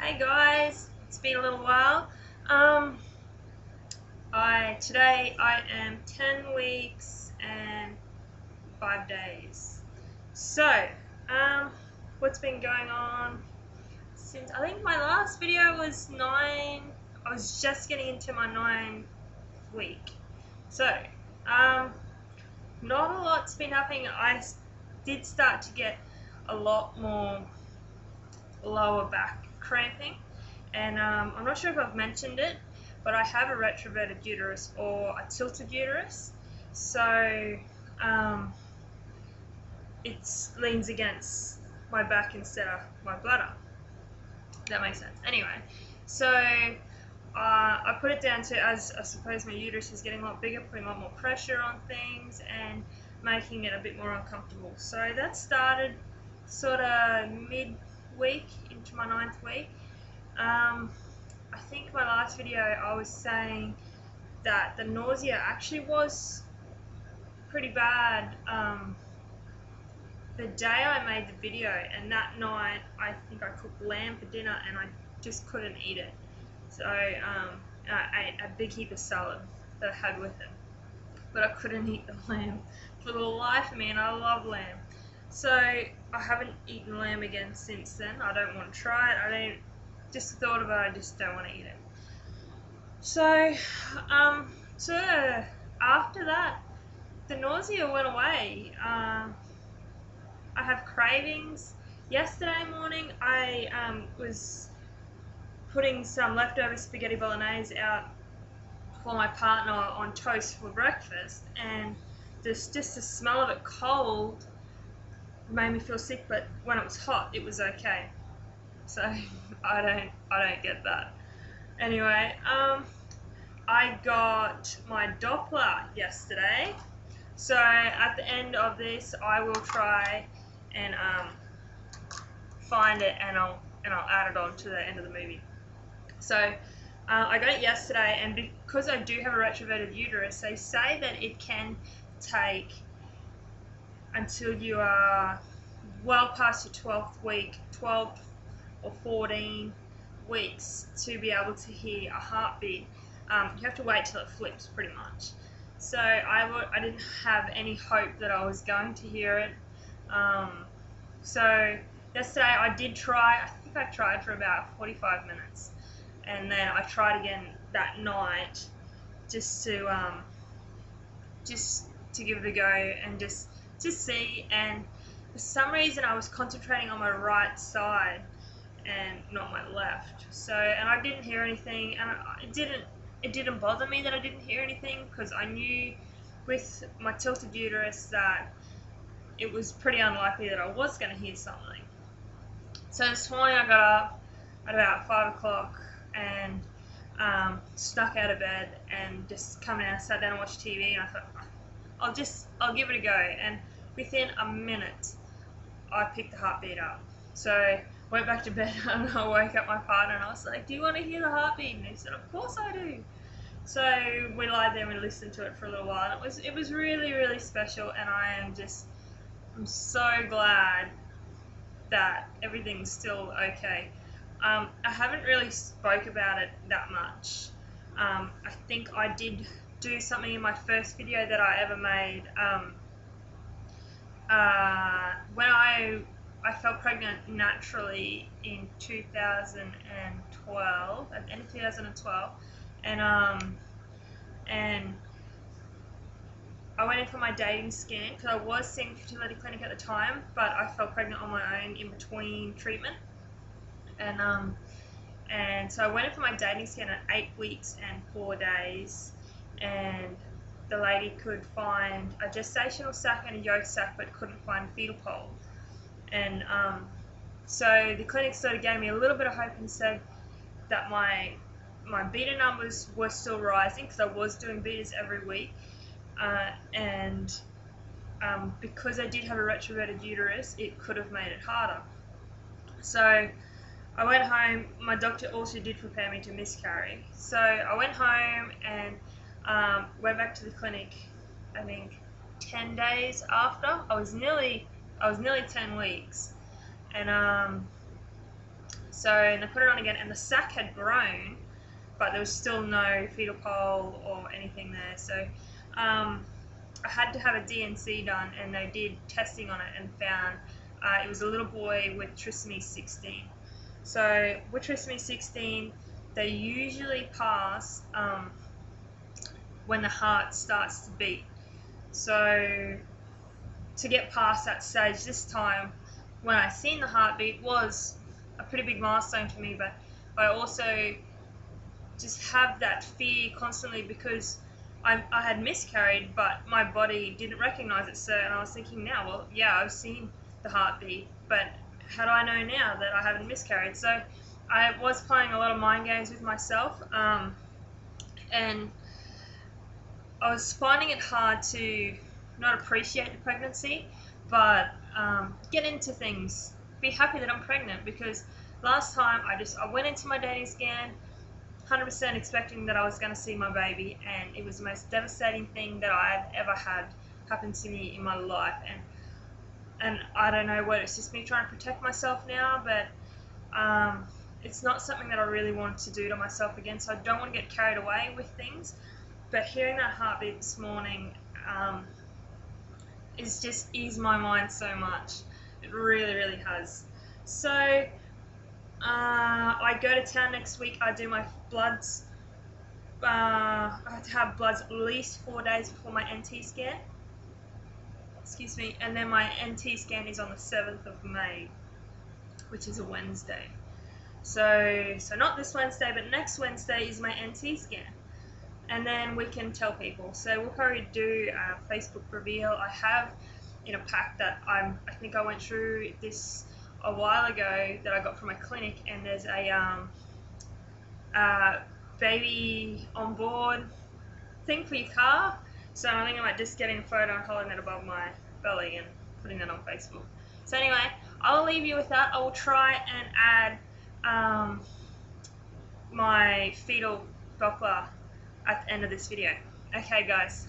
Hey guys, it's been a little while. Today I am 10 weeks and 5 days. So, um, what's been going on since I think my last video was 9. I was just getting into my 9th week. So, um, not a lot's been happening. I did start to get a lot more lower back cramping, and I'm not sure if I've mentioned it, but I have a retroverted uterus or a tilted uterus, so it leans against my back instead of my bladder. That makes sense. Anyway, so I put it down to, as I suppose my uterus is getting a lot bigger, putting a lot more pressure on things and making it a bit more uncomfortable. So that started sort of mid-week into my 9th week. I think my last video I was saying that the nausea actually was pretty bad the day I made the video, and that night I think I cooked lamb for dinner and I just couldn't eat it. So I ate a big heap of salad that I had with it, but I couldn't eat the lamb for the life of me, and I love lamb. So I haven't eaten lamb again since then. I don't want to try it. Just thought about it, I just don't want to eat it. So, after that, the nausea went away. I have cravings. Yesterday morning, I was putting some leftover spaghetti bolognese out for my partner on toast for breakfast, and just the smell of it cold made me feel sick. But when it was hot, it was okay. So I don't get that. Anyway, I got my doppler yesterday. So at the end of this, I will try and find it, and I'll add it on to the end of the movie. So I got it yesterday, and because I do have a retroverted uterus, they say that it can take until you are well past your 12th week, 12 or 14 weeks, to be able to hear a heartbeat. You have to wait till it flips, pretty much. So I didn't have any hope that I was going to hear it. So yesterday I did try. I think I tried for about 45 minutes, and then I tried again that night just to give it a go and just see. And for some reason I was concentrating on my right side and not my left. So, and I didn't hear anything, and it didn't bother me that I didn't hear anything, because I knew with my tilted uterus that it was pretty unlikely that I was going to hear something. So this morning I got up at about 5 o'clock and snuck out of bed and just come down, sat down and watched TV, and I thought, I'll give it a go. And within a minute I picked the heartbeat up. So went back to bed and I woke up my partner and I was like, do you want to hear the heartbeat? And he said, of course I do. So we lied there and we listened to it for a little while, and it was really, really special, and I'm so glad that everything's still okay. I haven't really spoke about it that much. I think I did do something in my first video that I ever made when I fell pregnant naturally in 2012, at the end of 2012, and I went in for my dating scan because I was seeing a fertility clinic at the time, but I fell pregnant on my own in between treatment, and so I went in for my dating scan at 8 weeks and 4 days, and the lady could find a gestational sac and a yolk sac, but couldn't find a fetal pole. And so the clinic sort of gave me a little bit of hope and said that my beta numbers were still rising, because I was doing betas every week, and because I did have a retroverted uterus, it could have made it harder. So I went home. My doctor also did prepare me to miscarry. So I went home and went back to the clinic, I think 10 days after. I was nearly 10 weeks, and So, and they put it on again, and the sac had grown, but there was still no fetal pole or anything there. So I had to have a DNC done, and they did testing on it and found it was a little boy with trisomy 16. So with trisomy 16, they usually pass when the heart starts to beat. So to get past that stage this time, when I seen the heartbeat, was a pretty big milestone for me, but I also just have that fear constantly because I had miscarried, but my body didn't recognize it. So, and I was thinking now, well, yeah, I've seen the heartbeat, but how do I know now that I haven't miscarried? So I was playing a lot of mind games with myself, and I was finding it hard to not appreciate the pregnancy, but get into things, be happy that I'm pregnant, because last time I went into my dating scan 100% expecting that I was going to see my baby, and it was the most devastating thing that I have ever had happen to me in my life. And I don't know whether it's just me trying to protect myself now, but it's not something that I really want to do to myself again, so I don't want to get carried away with things. But hearing that heartbeat this morning is just eased my mind so much. It really, really has. So I go to town next week. I do my bloods. I have to have bloods at least 4 days before my NT scan. Excuse me. And then my NT scan is on the 7th of May, which is a Wednesday. So not this Wednesday, but next Wednesday is my NT scan. And then we can tell people. So we'll probably do a Facebook reveal. I have in a pack that I think I went through this a while ago that I got from my clinic, and there's a baby on board thing for your car. So I think I might just getting a photo and holding it above my belly and putting that on Facebook. So anyway, I'll leave you with that. I will try and add my fetal doppler at the end of this video. Okay guys,